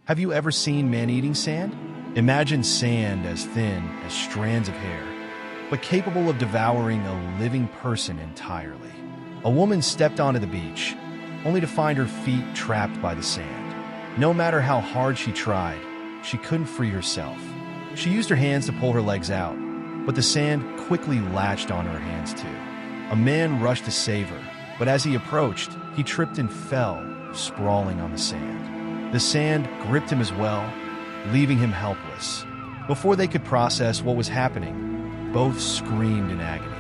Have you ever seen man-eating sand? Imagine sand as thin as strands of hair, but capable of devouring a living person entirely. A woman stepped onto the beach, only to find her feet trapped by the sand. No matter how hard she tried, she couldn't free herself. She used her hands to pull her legs out, but the sand quickly latched on her hands too. A man rushed to save her, but as he approached, he tripped and fell, sprawling on the sand. The sand gripped him as well, leaving him helpless. Before they could process what was happening, both screamed in agony.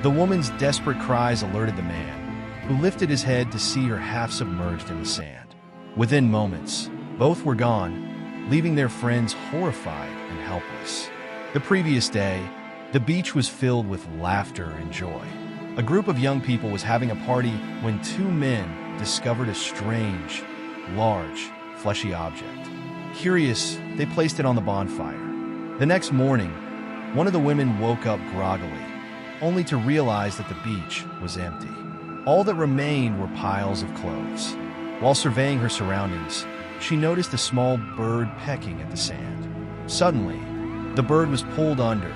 The woman's desperate cries alerted the man, who lifted his head to see her half submerged in the sand. Within moments, both were gone, leaving their friends horrified and helpless. The previous day, the beach was filled with laughter and joy. A group of young people was having a party when two men discovered a strange, large, fleshy object. Curious, they placed it on the bonfire. The next morning, one of the women woke up groggily, only to realize that the beach was empty. All that remained were piles of clothes. While surveying her surroundings, she noticed a small bird pecking at the sand. Suddenly, the bird was pulled under,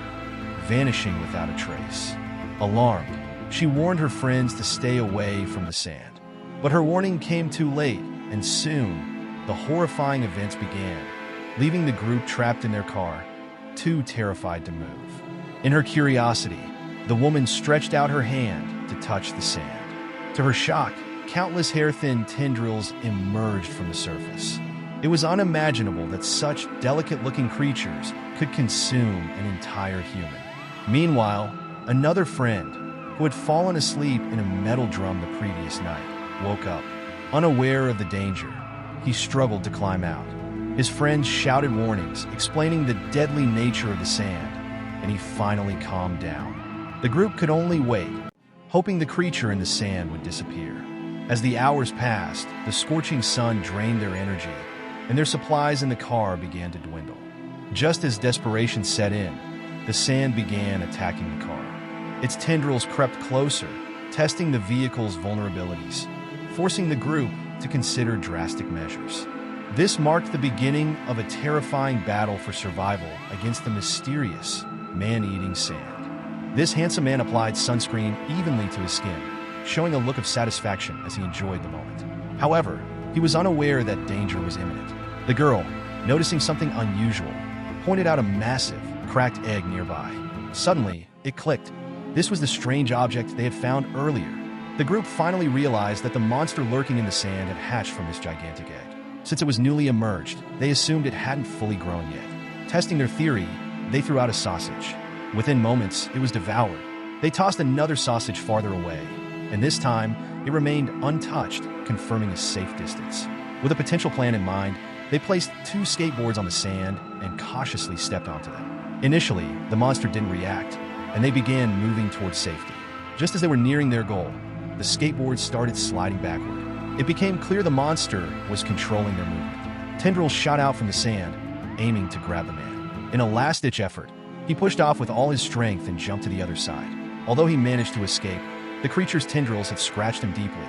vanishing without a trace. Alarmed, she warned her friends to stay away from the sand. But her warning came too late, and soon, the horrifying events began, leaving the group trapped in their car, too terrified to move. In her curiosity, the woman stretched out her hand to touch the sand. To her shock, countless hair-thin tendrils emerged from the surface. It was unimaginable that such delicate-looking creatures could consume an entire human. Meanwhile, another friend, who had fallen asleep in a metal drum the previous night, woke up. Unaware of the danger, he struggled to climb out. His friends shouted warnings, explaining the deadly nature of the sand, and he finally calmed down. The group could only wait, hoping the creature in the sand would disappear. As the hours passed, the scorching sun drained their energy, and their supplies in the car began to dwindle. Just as desperation set in, the sand began attacking the car. Its tendrils crept closer, testing the vehicle's vulnerabilities, forcing the group to consider drastic measures. This marked the beginning of a terrifying battle for survival against the mysterious, man-eating sand. This handsome man applied sunscreen evenly to his skin, showing a look of satisfaction as he enjoyed the moment. However, he was unaware that danger was imminent. The girl, noticing something unusual, pointed out a massive, cracked egg nearby. Suddenly, it clicked. This was the strange object they had found earlier. The group finally realized that the monster lurking in the sand had hatched from this gigantic egg. Since it was newly emerged, they assumed it hadn't fully grown yet. Testing their theory, they threw out a sausage. Within moments, it was devoured. They tossed another sausage farther away, and this time, it remained untouched, confirming a safe distance. With a potential plan in mind, they placed two skateboards on the sand and cautiously stepped onto them. Initially, the monster didn't react, and they began moving towards safety. Just as they were nearing their goal, the skateboards started sliding backward. It became clear the monster was controlling their movement. Tendrils shot out from the sand, aiming to grab the man. In a last-ditch effort, he pushed off with all his strength and jumped to the other side. Although he managed to escape, the creature's tendrils had scratched him deeply,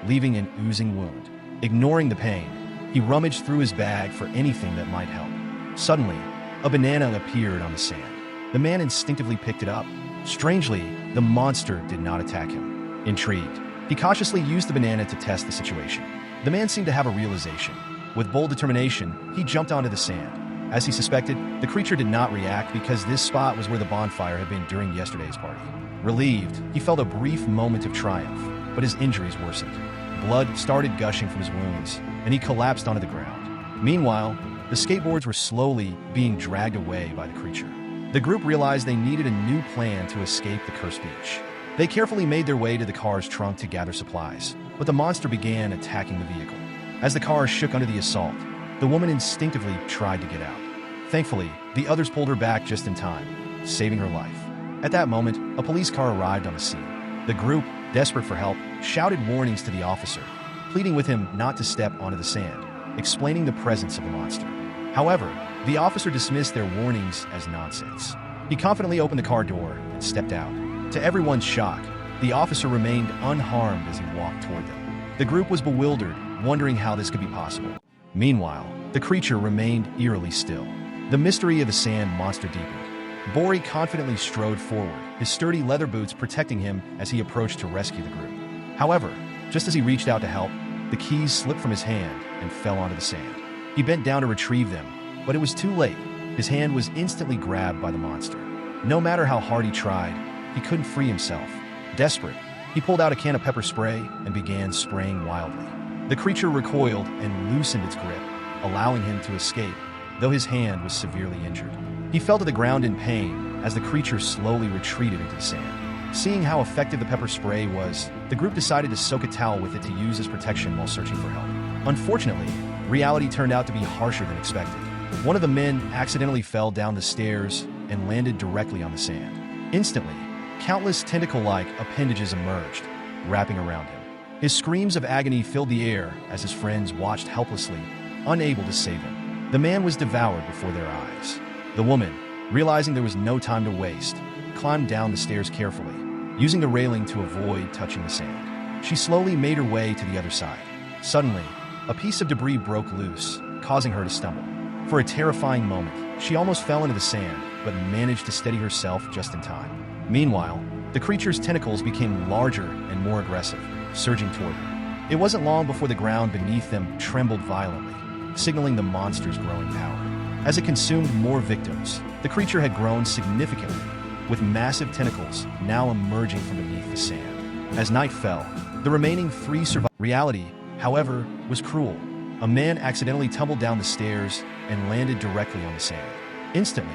leaving an oozing wound. Ignoring the pain, he rummaged through his bag for anything that might help. Suddenly, a banana appeared on the sand. The man instinctively picked it up. Strangely, the monster did not attack him. Intrigued, he cautiously used the banana to test the situation. The man seemed to have a realization. With bold determination, he jumped onto the sand. As he suspected, the creature did not react because this spot was where the bonfire had been during yesterday's party. Relieved, he felt a brief moment of triumph, but his injuries worsened. Blood started gushing from his wounds, and he collapsed onto the ground. Meanwhile, the skateboards were slowly being dragged away by the creature. The group realized they needed a new plan to escape the cursed beach. They carefully made their way to the car's trunk to gather supplies, but the monster began attacking the vehicle. As the car shook under the assault, the woman instinctively tried to get out. Thankfully, the others pulled her back just in time, saving her life. At that moment, a police car arrived on the scene. The group, desperate for help, shouted warnings to the officer, pleading with him not to step onto the sand, explaining the presence of the monster. However, the officer dismissed their warnings as nonsense. He confidently opened the car door and stepped out. To everyone's shock, the officer remained unharmed as he walked toward them. The group was bewildered, wondering how this could be possible. Meanwhile, the creature remained eerily still. The mystery of the sand monster deepened. Bori confidently strode forward, his sturdy leather boots protecting him as he approached to rescue the group. However, just as he reached out to help, the keys slipped from his hand and fell onto the sand. He bent down to retrieve them, but it was too late. His hand was instantly grabbed by the monster. No matter how hard he tried, he couldn't free himself. Desperate, he pulled out a can of pepper spray and began spraying wildly. The creature recoiled and loosened its grip, allowing him to escape, though his hand was severely injured. He fell to the ground in pain as the creature slowly retreated into the sand. Seeing how effective the pepper spray was, the group decided to soak a towel with it to use as protection while searching for help. Unfortunately, reality turned out to be harsher than expected. One of the men accidentally fell down the stairs and landed directly on the sand. Instantly, countless tentacle-like appendages emerged, wrapping around him. His screams of agony filled the air as his friends watched helplessly, unable to save him. The man was devoured before their eyes. The woman, realizing there was no time to waste, climbed down the stairs carefully, using the railing to avoid touching the sand. She slowly made her way to the other side. Suddenly, a piece of debris broke loose, causing her to stumble. For a terrifying moment, she almost fell into the sand, but managed to steady herself just in time. Meanwhile, the creature's tentacles became larger and more aggressive, surging toward her. It wasn't long before the ground beneath them trembled violently, signaling the monster's growing power. As it consumed more victims, the creature had grown significantly, with massive tentacles now emerging from beneath the sand. As night fell, the remaining 3 survived. Reality, however, was cruel. A man accidentally tumbled down the stairs and landed directly on the sand. Instantly,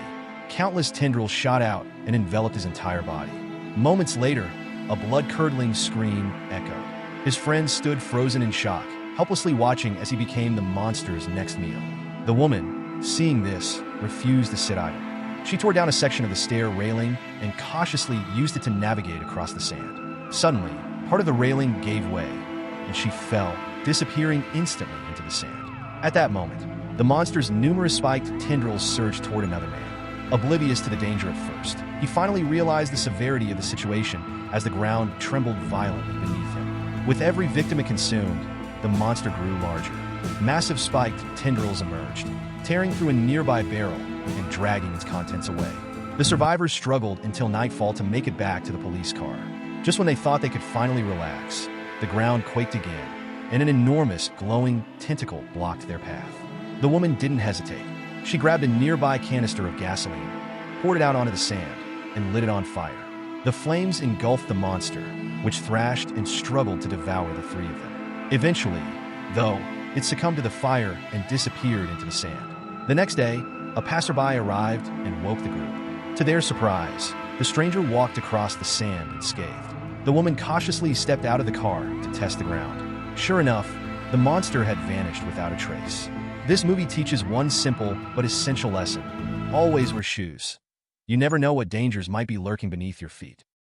countless tendrils shot out and enveloped his entire body. Moments later, a blood-curdling scream echoed. His friends stood frozen in shock, helplessly watching as he became the monster's next meal. The woman, seeing this, refused to sit idle. She tore down a section of the stair railing and cautiously used it to navigate across the sand. Suddenly, part of the railing gave way, and she fell, disappearing instantly into the sand. At that moment, the monster's numerous spiked tendrils surged toward another man. Oblivious to the danger at first, he finally realized the severity of the situation as the ground trembled violently beneath him. With every victim it consumed, the monster grew larger. Massive spiked tendrils emerged, tearing through a nearby barrel and dragging its contents away. The survivors struggled until nightfall to make it back to the police car. Just when they thought they could finally relax, the ground quaked again, and an enormous, glowing tentacle blocked their path. The woman didn't hesitate. She grabbed a nearby canister of gasoline, poured it out onto the sand, and lit it on fire. The flames engulfed the monster, which thrashed and struggled to devour the 3 of them. Eventually, though, it succumbed to the fire and disappeared into the sand. The next day, a passerby arrived and woke the group. To their surprise, the stranger walked across the sand unscathed. The woman cautiously stepped out of the car to test the ground. Sure enough, the monster had vanished without a trace. This movie teaches one simple but essential lesson. Always wear shoes. You never know what dangers might be lurking beneath your feet.